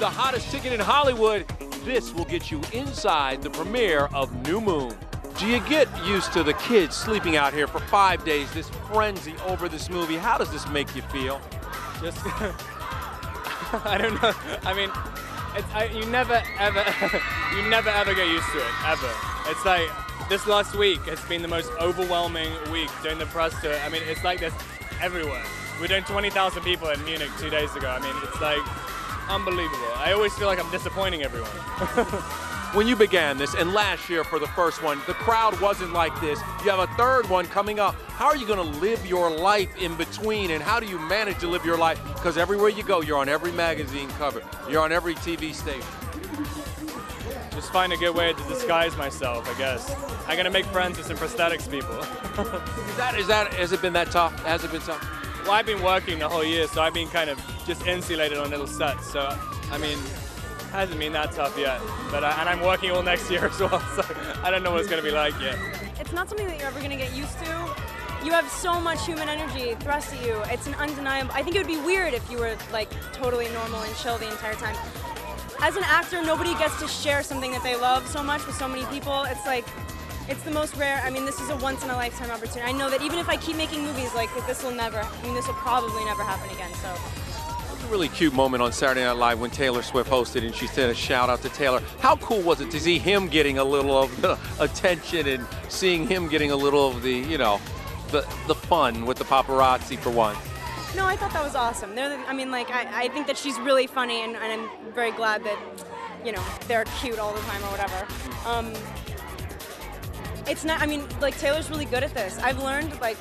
the hottest ticket in Hollywood. This will get you inside the premiere of New Moon. Do you get used to the kids sleeping out here for 5 days, this frenzy over this movie? How does this make you feel? Just, I don't know. I mean, you never ever get used to it, ever. It's like, this last week has been the most overwhelming week doing the press tour. I mean, it's like this everywhere. We're doing 20,000 people in Munich 2 days ago. I mean, it's like unbelievable. I always feel like I'm disappointing everyone. When you began this, and last year for the first one, the crowd wasn't like this. You have a third one coming up. How are you going to live your life in between, and how do you manage to live your life? Because everywhere you go, you're on every magazine cover. You're on every TV station. Just find a good way to disguise myself, I guess. I'm going to make friends with some prosthetics people. Has it been that tough? Has it been tough? Well, I've been working the whole year, so I've been kind of just insulated on little sets. So, I mean, it hasn't been that tough yet. But and I'm working all next year as well, so I don't know what it's going to be like yet. It's not something that you're ever going to get used to. You have so much human energy thrust at you. It's an undeniable. I think it would be weird if you were like totally normal and chill the entire time. As an actor, nobody gets to share something that they love so much with so many people. It's like, it's the most rare. I mean, this is a once-in-a-lifetime opportunity. I know that even if I keep making movies, like, this will probably never happen again, so. It was a really cute moment on Saturday Night Live when Taylor Swift hosted, and she said a shout out to Taylor. How cool was it to see him getting a little of the attention and seeing him getting a little of the, you know, the fun with the paparazzi for once? No, I thought that was awesome. I think that she's really funny, and I'm very glad that, you know, they're cute all the time or whatever. It's not, I mean, like, Taylor's really good at this. I've learned, like,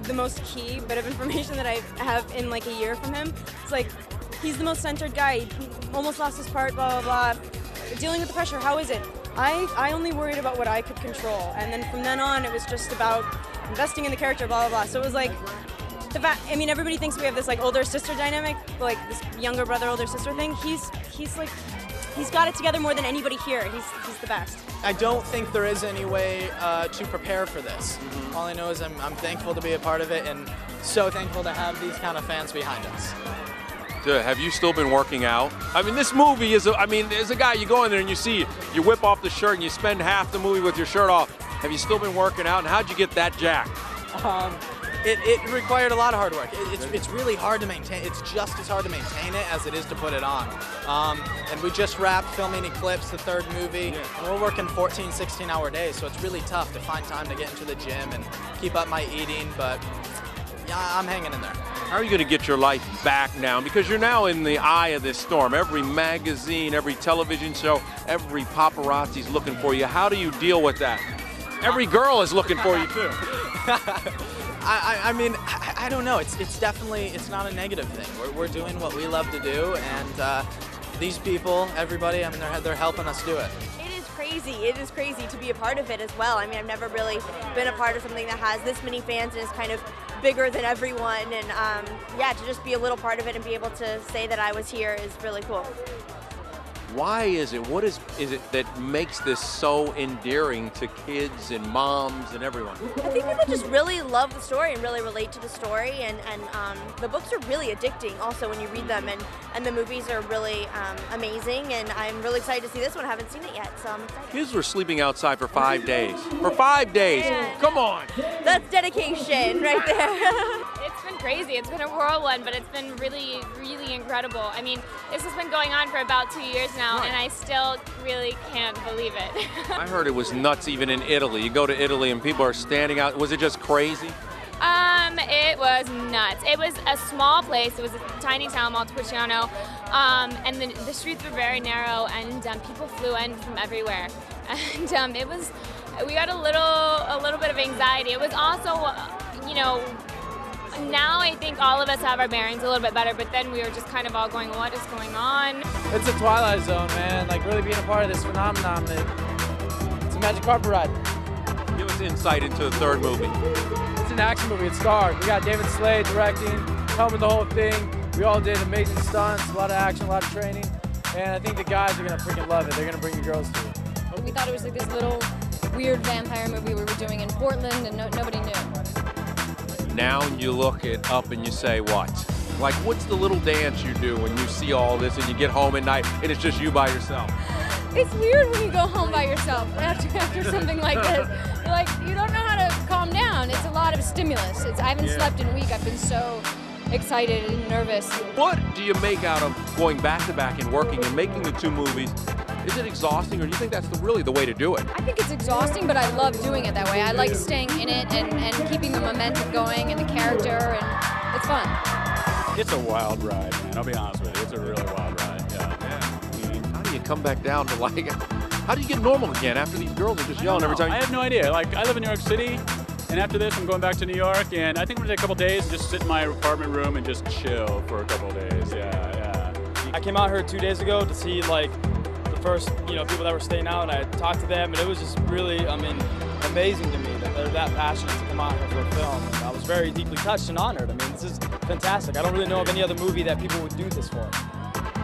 the most key bit of information that I have in, like, a year from him. It's like, he's the most centered guy. He almost lost his part, blah, blah, blah. Dealing with the pressure, how is it? I only worried about what I could control. And then from then on, it was just about investing in the character, blah, blah, blah. So it was like, I mean, everybody thinks we have this, like, older sister dynamic, like, this younger brother, older sister thing. He's got it together more than anybody here. He's the best. I don't think there is any way to prepare for this. All I know is I'm thankful to be a part of it, and so thankful to have these kind of fans behind us. Have you still been working out? I mean, this movie is, there's a guy, you go in there and you whip off the shirt and you spend half the movie with your shirt off. Have you still been working out, and how'd you get that jacked? It required a lot of hard work. It's really hard to maintain. It's just as hard to maintain it as it is to put it on. And we just wrapped filming Eclipse, the third movie. Yeah. And we're working 14, 16-hour days, so it's really tough to find time to get into the gym and keep up my eating, but yeah, I'm hanging in there. How are you going to get your life back now? Because you're now in the eye of this storm. Every magazine, every television show, every paparazzi's looking for you. How do you deal with that? Every girl is looking for you, too. I mean, I don't know. It's definitely, it's not a negative thing. We're doing what we love to do, and these people, everybody, I mean, they're helping us do it. It is crazy. It is crazy to be a part of it as well. I mean, I've never really been a part of something that has this many fans and is kind of bigger than everyone. And yeah, to just be a little part of it and be able to say that I was here is really cool. Why is it? What is it that makes this so endearing to kids and moms and everyone? I think people just really love the story and really relate to the story, and the books are really addicting also when you read them, and the movies are really amazing, and I'm really excited to see this one. I haven't seen it yet, so I'm excited. Kids were sleeping outside for 5 days. For 5 days! Yeah. Come on! That's dedication right there. It's been crazy. It's been a whirlwind, but it's been really, really incredible. I mean, this has been going on for about 2 years now, and I still really can't believe it. I heard it was nuts even in Italy. You go to Italy and people are standing out. Was it just crazy? It was nuts. It was a small place. It was a tiny town, Montepulciano, and the streets were very narrow, and people flew in from everywhere. And we got a little bit of anxiety. It was also, you know, now I think all of us have our bearings a little bit better, but then we were just kind of all going, what is going on? It's a Twilight Zone, man. Like, really being a part of this phenomenon, it's a magic carpet ride. Give us insight into the third movie. It's an action movie. It's starred. We got David Slade directing, helming the whole thing. We all did amazing stunts, a lot of action, a lot of training, and I think the guys are gonna freaking love it. They're gonna bring the girls to it. We thought it was like this little weird vampire movie we were doing in Portland, and nobody knew. Now you look it up and you say what? Like, what's the little dance you do when you see all this and you get home at night and it's just you by yourself? It's weird when you go home by yourself after something like this. Like, you don't know how to calm down. It's a lot of stimulus. I haven't slept in a week. I've been so excited and nervous. What do you make out of going back to back and working and making the two movies? Is it exhausting, or do you think that's really the way to do it? I think it's exhausting, but I love doing it that way. I like staying in it and keeping the momentum going and the character, and it's fun. It's a wild ride, man. I'll be honest with you. It's a really wild ride, yeah. I mean, how do you come back down to, like, how do you get normal again after these girls are just yelling every time? I have no idea. Like, I live in New York City, and after this, I'm going back to New York, and I think I'm gonna take a couple days and just sit in my apartment room and just chill for a couple days. Yeah. I came out here 2 days ago to see like the first, people that were staying out, and I talked to them, and it was just really, amazing to me that they're that passionate to come out here for a film. And I was very deeply touched and honored. I mean, this is fantastic. I don't really know of any other movie that people would do this for.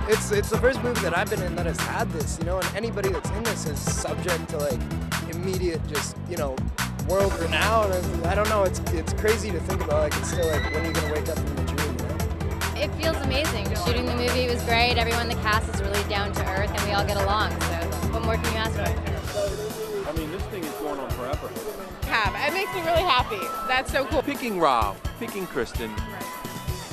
It's the first movie that I've been in that has had this, and anybody that's in this is subject to like immediate world renown. And I don't know, it's crazy to think about. Like, it's still like, when are you gonna wake up from the dream? It feels amazing. Shooting the movie was great. Everyone in the cast is really down to earth, and we all get along. So what more can you ask for? I mean, this thing is going on forever. It makes me really happy. That's so cool. Picking Rob, picking Kristen,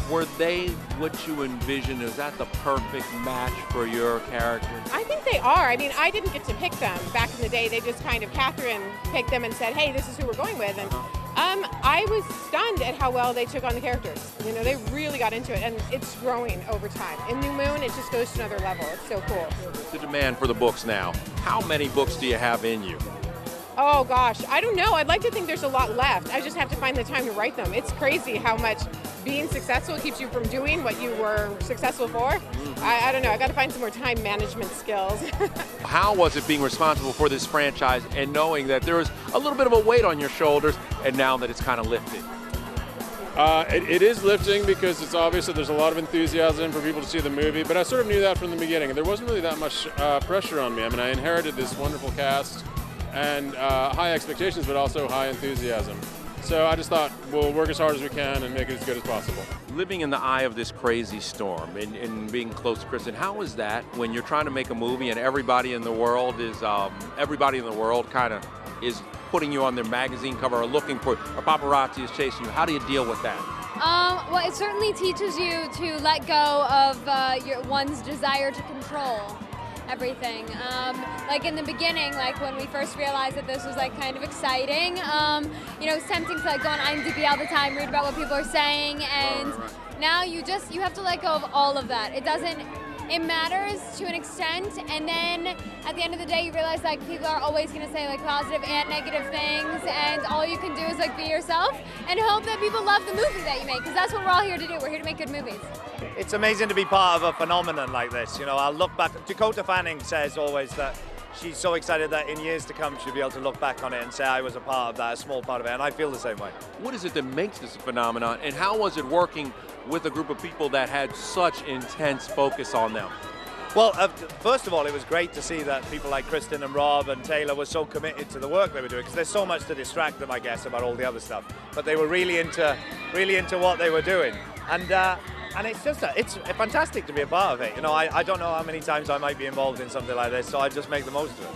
were they what you envisioned? Is that the perfect match for your character? I think they are. I mean, I didn't get to pick them back in the day. They just Catherine picked them and said, hey, this is who we're going with. And I was stunned at how well they took on the characters. They really got into it, and it's growing over time. In New Moon, it just goes to another level. It's so cool. The demand for the books now. How many books do you have in you? Oh gosh, I don't know. I'd like to think there's a lot left. I just have to find the time to write them. It's crazy how much being successful keeps you from doing what you were successful for. I don't know. I got to find some more time management skills. How was it being responsible for this franchise and knowing that there was a little bit of a weight on your shoulders, and now that it's kind of lifted? It is lifting because it's obvious that there's a lot of enthusiasm for people to see the movie, but I sort of knew that from the beginning. There wasn't really that much pressure on me. I mean, I inherited this wonderful cast and high expectations, but also high enthusiasm. So I just thought, we'll work as hard as we can and make it as good as possible. Living in the eye of this crazy storm and being close to Kristen, how is that when you're trying to make a movie and everybody in the world kind of is putting you on their magazine cover or looking for, or paparazzi is chasing you? How do you deal with that? Well, it certainly teaches you to let go of one's desire to control everything. Like in the beginning, like when we first realized that this was like kind of exciting, it's tempting to like go on IMDb all the time, read about what people are saying, and now you have to let go of all of that. It matters to an extent, and then at the end of the day you realize like people are always going to say like positive and negative things, and all you can do is like be yourself and hope that people love the movie that you make, because that's what we're all here to do. We're here to make good movies. It's amazing to be part of a phenomenon like this. I'll look back. Dakota Fanning says always that she's so excited that in years to come she'll be able to look back on it and say, I was a part of that, a small part of it, and I feel the same way. What is it that makes this a phenomenon, and how was it working with a group of people that had such intense focus on them? Well, first of all, it was great to see that people like Kristen and Rob and Taylor were so committed to the work they were doing, because there's so much to distract them, I guess, about all the other stuff. But they were really into what they were doing, and it's just it's fantastic to be a part of it. I don't know how many times I might be involved in something like this, so I just make the most of it.